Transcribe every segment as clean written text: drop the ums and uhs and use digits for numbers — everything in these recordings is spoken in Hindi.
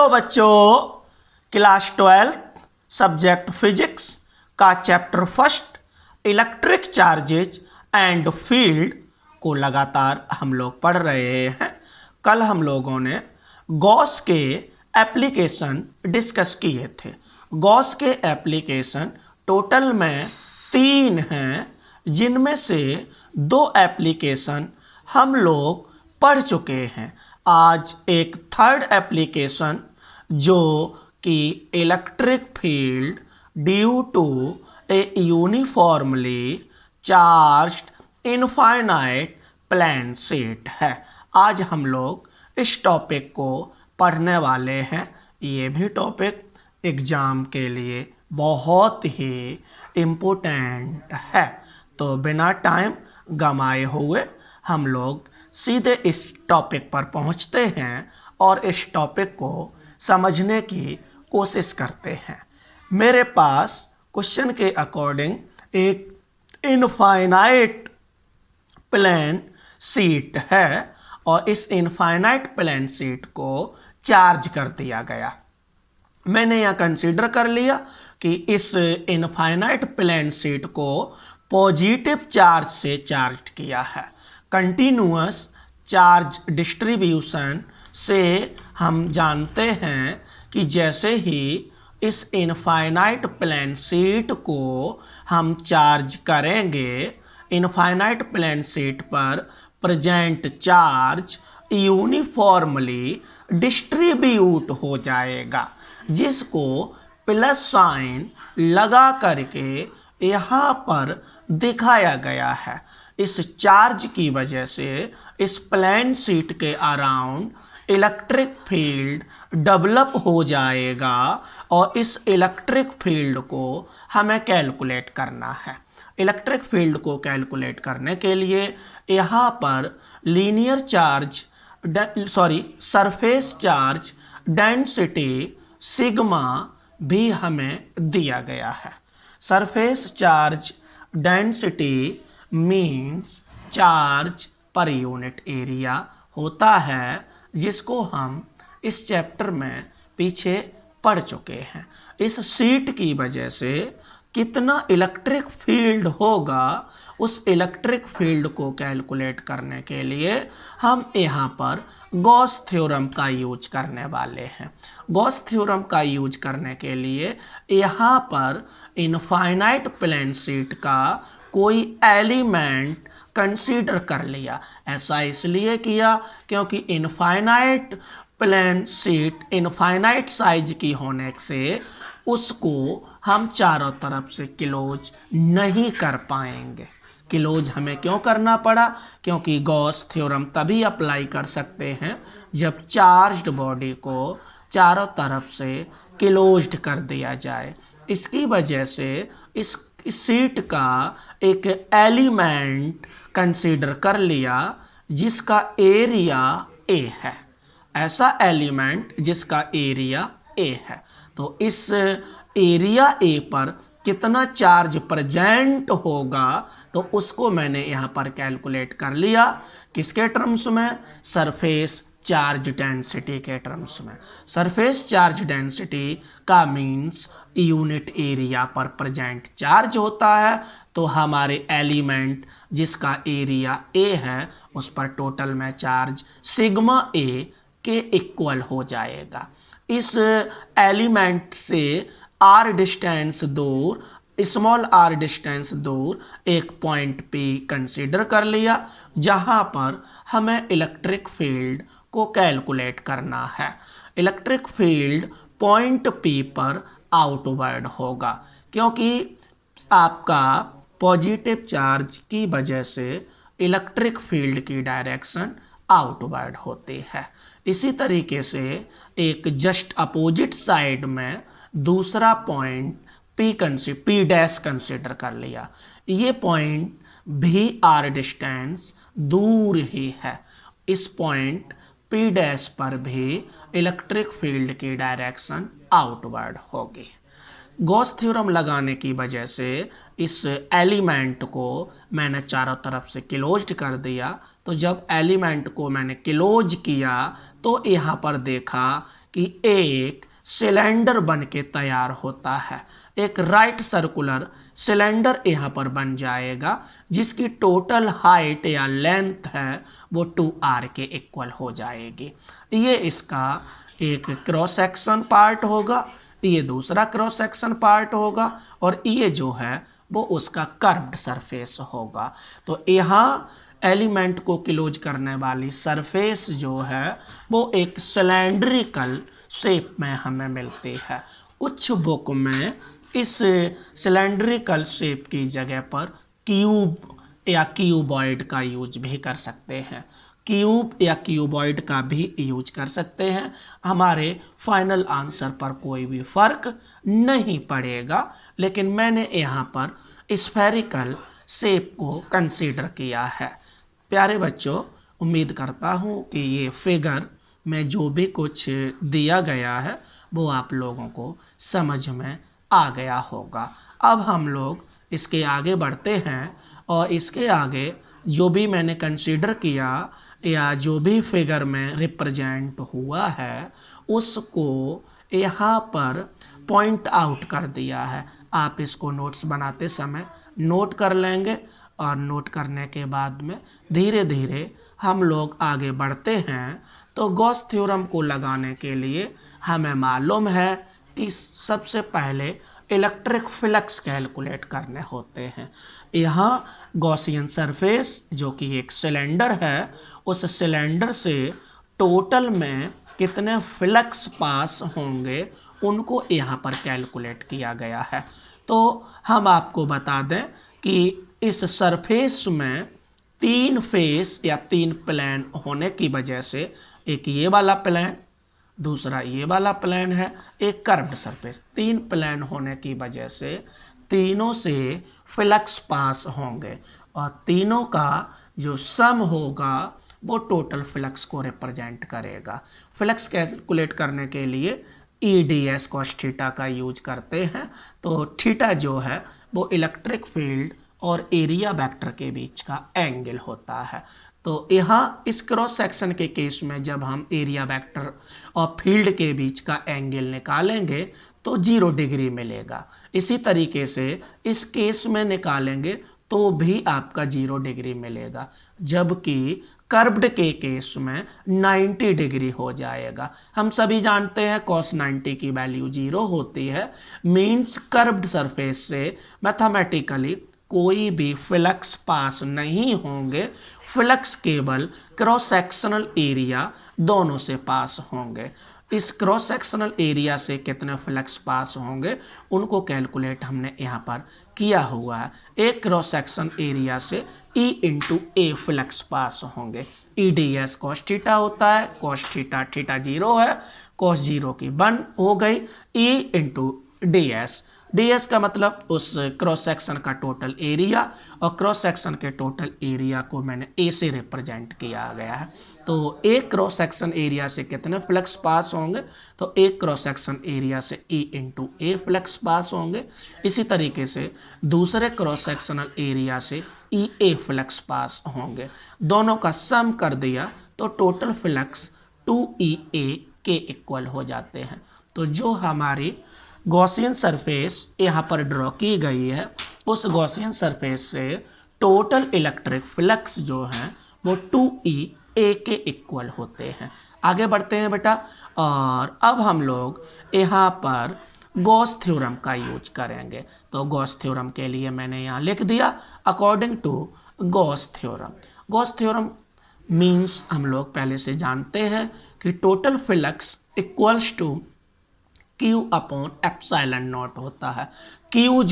हेलो बच्चों, क्लास 12 सब्जेक्ट फिजिक्स का chapter first electric charges and field को लगातार हम लोग पढ़ रहे हैं। कल हम लोगों ने गॉस के एप्लीकेशन डिस्कस किए थे। गॉस के एप्लीकेशन टोटल में 3 हैं, जिनमें से 2 एप्लीकेशन हम लोग पढ़ चुके हैं। आज एक थर्ड एप्लीकेशन जो कि electric field due to a uniformly charged infinite plane sheet है। आज हम लोग इस टॉपिक को पढ़ने वाले हैं। ये भी टॉपिक एग्ज़ाम के लिए बहुत ही इम्पोर्टेंट है। तो बिना टाइम गंवाए हुए हम लोग सीधे इस टॉपिक पर पहुंचते हैं और इस टॉपिक को समझने की कोशिश करते हैं। मेरे पास क्वेश्चन के अकॉर्डिंग एक इनफाइनाइट प्लेन शीट है और इस इनफाइनाइट प्लेन शीट को चार्ज कर दिया गया। मैंने यह कंसीडर कर लिया कि इस इनफाइनाइट प्लेन शीट को पॉजिटिव चार्ज से चार्ज किया है। कंटिन्यूअस चार्ज डिस्ट्रीब्यूशन से हम जानते हैं कि जैसे ही इस इनफाइनाइट प्लेन शीट को हम चार्ज करेंगे, इनफाइनाइट प्लेन शीट पर प्रेजेंट चार्ज यूनिफॉर्मली डिस्ट्रीब्यूट हो जाएगा, जिसको प्लस साइन लगा करके यहाँ पर दिखाया गया है। इस चार्ज की वजह से इस प्लेन शीट के अराउंड इलेक्ट्रिक फील्ड डेवलप हो जाएगा और इस इलेक्ट्रिक फील्ड को हमें कैलकुलेट करना है। इलेक्ट्रिक फील्ड को कैलकुलेट करने के लिए यहाँ पर linear charge surface charge density sigma भी हमें दिया गया है। Surface charge density means charge per unit area होता है, जिसको हम इस चैप्टर में पीछे पढ़ चुके हैं। इस शीट की वजह से कितना इलेक्ट्रिक फील्ड होगा, उस इलेक्ट्रिक फील्ड को कैलकुलेट करने के लिए हम यहाँ पर गॉस थ्योरम का यूज करने वाले हैं। गॉस थ्योरम का यूज करने के लिए यहाँ पर इनफाइनाइट प्लेन शीट का कोई एलिमेंट कंसीडर कर लिया। ऐसा इसलिए किया क्योंकि infinite plane sheet infinite size की होने से उसको हम चारों तरफ से क्लोज नहीं कर पाएंगे। क्लोज हमें क्यों करना पड़ा? क्योंकि गॉस थ्योरम तभी अप्लाई कर सकते हैं जब चार्ज्ड बॉडी को चारों तरफ से क्लोज्ड कर दिया जाए। इसकी वजह से इस शीट का एक एलिमेंट कंसीडर कर लिया जिसका एरिया ए है। ऐसा एलिमेंट जिसका एरिया ए है, तो इस एरिया ए पर कितना चार्ज प्रेजेंट होगा तो उसको मैंने यहाँ पर कैलकुलेट कर लिया। किसके टर्म्स में? सरफेस चार्ज डेंसिटी के टर्म्स में। सरफेस चार्ज डेंसिटी का मीन्स यूनिट एरिया पर प्रेजेंट चार्ज होता है, तो हमारे एलिमेंट जिसका एरिया ए है उस पर टोटल में चार्ज सिग्मा ए के इक्वल हो जाएगा। इस एलिमेंट से आर डिस्टेंस दूर, स्मॉल आर डिस्टेंस दूर एक पॉइंट पी कंसीडर कर लिया, जहां पर हमें इलेक्ट्रिक फील्ड को कैलकुलेट करना है। इलेक्ट्रिक फील्ड पॉइंट पी पर आउटवर्ड होगा, क्योंकि आपका पॉजिटिव चार्ज की वजह से इलेक्ट्रिक फील्ड की डायरेक्शन आउटवर्ड होती है। इसी तरीके से एक जस्ट अपोजिट साइड में दूसरा पॉइंट पी डैश कंसीडर कर लिया। ये पॉइंट भी आर डिस्टेंस दूर ही है। इस पॉइंट पी डैश पर भी इलेक्ट्रिक फील्ड की डायरेक्शन आउटवर्ड होगी। गॉस थ्योरम लगाने की वजह से इस एलिमेंट को मैंने चारों तरफ से क्लोज्ड कर दिया। तो जब एलिमेंट को मैंने क्लोज किया तो यहाँ पर देखा कि एक सिलेंडर बन के तैयार होता है। एक राइट सर्कुलर सिलेंडर यहाँ पर बन जाएगा जिसकी टोटल हाइट या लेंथ है वो 2r के इक्वल हो जाएगी। ये इसका एक क्रॉस सेक्शन पार्ट होगा, ये दूसरा क्रॉस सेक्शन पार्ट होगा और ये जो है वो उसका कर्व्ड सरफेस होगा। तो यहाँ एलिमेंट को क्लोज करने वाली सरफेस जो है वो एक सिलेंड्रिकल शेप में हमें मिलती है। कुछ बुक में इस सिलेंड्रिकल शेप की जगह पर क्यूब या क्यूबॉइड का यूज भी कर सकते हैं, क्यूब या क्यूबॉइड का भी यूज कर सकते हैं। हमारे फाइनल आंसर पर कोई भी फर्क नहीं पड़ेगा, लेकिन मैंने यहाँ पर स्फेरिकल शेप को कंसीडर किया है। प्यारे बच्चों, उम्मीद करता हूँ कि ये फिगर में जो भी कुछ दिया गया है वो आप लोगों को समझ में आ गया होगा। अब हम लोग इसके आगे बढ़ते हैं और इसके आगे जो भी मैंने कंसीडर किया या जो भी फिगर में रिप्रेजेंट हुआ है उसको यहाँ पर पॉइंट आउट कर दिया है। आप इसको नोट्स बनाते समय नोट कर लेंगे और नोट करने के बाद में धीरे धीरे हम लोग आगे बढ़ते हैं। तो गॉस थ्योरम को लगाने के लिए हमें मालूम है कि सबसे पहले इलेक्ट्रिक फ्लक्स कैलकुलेट करने होते हैं। यहाँ गॉसियन सरफेस जो कि एक सिलेंडर है, उस सिलेंडर से टोटल में कितने फ्लक्स पास होंगे उनको यहाँ पर कैलकुलेट किया गया है। तो हम आपको बता दें कि इस सरफेस में 3 फेस या 3 प्लेन होने की वजह से एक ये वाला प्लेन, दूसरा ये वाला प्लेन है, एक कर्व्ड सरफेस, 3 प्लेन होने की वजह से तीनों से फ्लक्स पास होंगे और तीनों का जो सम होगा वो टोटल फ्लक्स को रिप्रेजेंट करेगा। फ्लक्स कैलकुलेट करने के लिए EDS cos थीटा का यूज करते हैं। तो थीटा जो है वो इलेक्ट्रिक फील्ड और एरिया वेक्टर के बीच का एंगल होता है। तो यहाँ इस क्रॉस सेक्शन के केस में जब हम एरिया वेक्टर और फील्ड के बीच का एंगल निकालेंगे तो 0 डिग्री मिलेगा। इसी तरीके से इस केस में निकालेंगे तो भी आपका 0 डिग्री मिलेगा, जबकि कर्व्ड के केस में 90 डिग्री हो जाएगा। हम सभी जानते हैं cos 90 की वैल्यू 0 होती है, मीन्स कर्व्ड सरफेस से मैथमेटिकली कोई भी फ्लक्स पास नहीं होंगे। फ्लक्स केवल क्रॉस सेक्शनल एरिया दोनों से पास होंगे। इस क्रॉस सेक्शनल एरिया से कितने फ्लक्स पास होंगे उनको कैलकुलेट हमने यहाँ पर किया हुआ है। एक क्रॉस सेक्शन एरिया से E इंटू ए फ्लक्स पास होंगे। EDS cos थीटा होता है, cos थीटा थीटा 0 है, cos 0 की 1 हो गई, E इंटू DS, DS का मतलब उस क्रॉस सेक्शन का टोटल एरिया और क्रॉस सेक्शन के टोटल एरिया को मैंने A से रिप्रेजेंट किया गया है। तो एक क्रॉस सेक्शन एरिया से कितने फ्लक्स पास होंगे, तो एक क्रॉस सेक्शन एरिया से E इंटू ए फ्लक्स पास होंगे। इसी तरीके से दूसरे क्रॉस सेक्शनल एरिया से EA फ्लक्स पास होंगे। दोनों का सम कर दिया तो टोटल फ्लक्स 2EA के इक्वल हो जाते हैं। तो जो हमारी गॉसियन सरफेस यहाँ पर ड्रॉ की गई है उस गॉसियन सरफेस से टोटल इलेक्ट्रिक फ्लक्स जो हैं वो 2EA के इक्वल होते हैं। आगे बढ़ते हैं बेटा, और अब हम लोग यहाँ पर गॉस थ्योरम का यूज करेंगे। तो गॉस थ्योरम के लिए मैंने यहाँ लिख दिया according to Gauss theorem. Gauss theorem means हम लोग पहले से जानते हैं कि total flux equals to Q upon epsilon not होता है। Q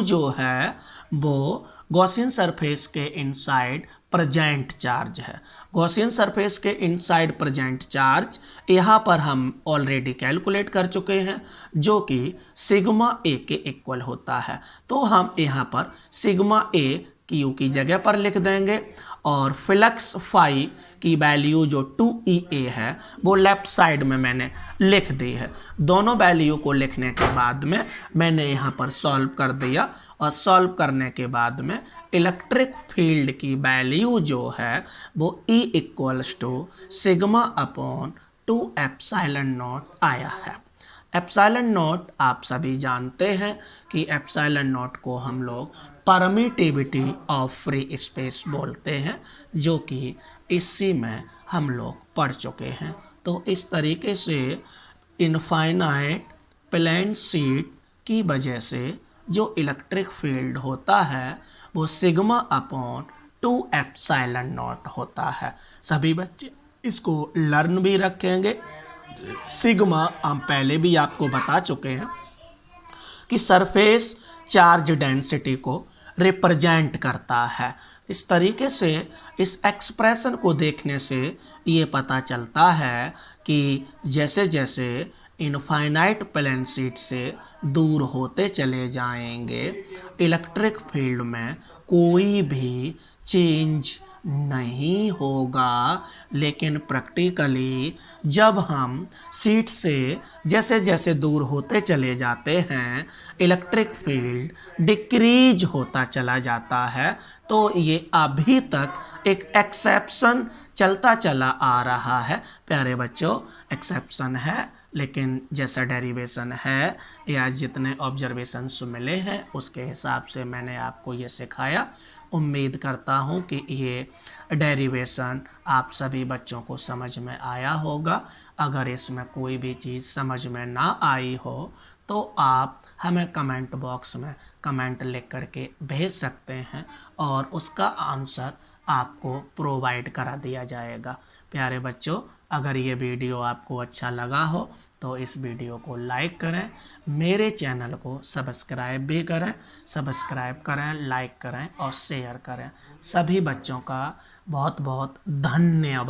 जो है वो गॉसियन सरफेस के इनसाइड प्रेजेंट चार्ज है। गॉसियन सरफेस के इनसाइड प्रेजेंट चार्ज यहाँ पर हम ऑलरेडी कैलकुलेट कर चुके हैं जो कि सिग्मा A के इक्वल होता है। तो हम यहाँ पर सिग्मा A Q की जगह पर लिख देंगे और फ्लक्स फाई की वैल्यू जो 2EA है वो लेफ्ट साइड में मैंने लिख दी है। दोनों वैल्यू को लिखने के बाद में मैंने यहाँ पर सॉल्व कर दिया और सॉल्व करने के बाद में इलेक्ट्रिक फील्ड की वैल्यू जो है वो E equals to sigma upon 2 epsilon not आया है। एप्सिलॉन नॉट आप सभी जानते हैं कि एप्सिलॉन नॉट को हम लोग परमिटिविटी ऑफ फ्री स्पेस बोलते हैं, जो कि इसी में हम लोग पढ़ चुके हैं। तो इस तरीके से इनफाइनाइट प्लेन शीट की वजह से जो इलेक्ट्रिक फील्ड होता है वो सिग्मा अपॉन 2 एप्सिलॉन नॉट होता है। सभी बच्चे इसको लर्न भी रखेंगे। सिग्मा हम पहले भी आपको बता चुके हैं कि सरफेस चार्ज डेंसिटी को रिप्रेजेंट करता है। इस तरीके से इस एक्सप्रेशन को देखने से ये पता चलता है कि जैसे जैसे इनफाइनाइट प्लेन शीट से दूर होते चले जाएंगे, इलेक्ट्रिक फील्ड में कोई भी चेंज नहीं होगा। लेकिन प्रैक्टिकली जब हम शीट से जैसे जैसे दूर होते चले जाते हैं, इलेक्ट्रिक फील्ड डिक्रीज होता चला जाता है। तो ये अभी तक एक एक्सेप्शन चलता चला आ रहा है। प्यारे बच्चों, एक्सेप्शन है, लेकिन जैसा डेरिवेशन है या जितने ऑब्जर्वेशंस मिले हैं उसके हिसाब से मैंने आपको ये सिखाया। उम्मीद करता हूँ कि ये डेरिवेशन आप सभी बच्चों को समझ में आया होगा। अगर इसमें कोई भी चीज़ समझ में ना आई हो तो आप हमें कमेंट बॉक्स में कमेंट लिख करके भेज सकते हैं और उसका आंसर आपको प्रोवाइड करा दिया जाएगा। प्यारे बच्चों, अगर ये वीडियो आपको अच्छा लगा हो तो इस वीडियो को लाइक करें, मेरे चैनल को सब्सक्राइब भी करें। सब्सक्राइब करें, लाइक करें और शेयर करें। सभी बच्चों का बहुत बहुत धन्यवाद।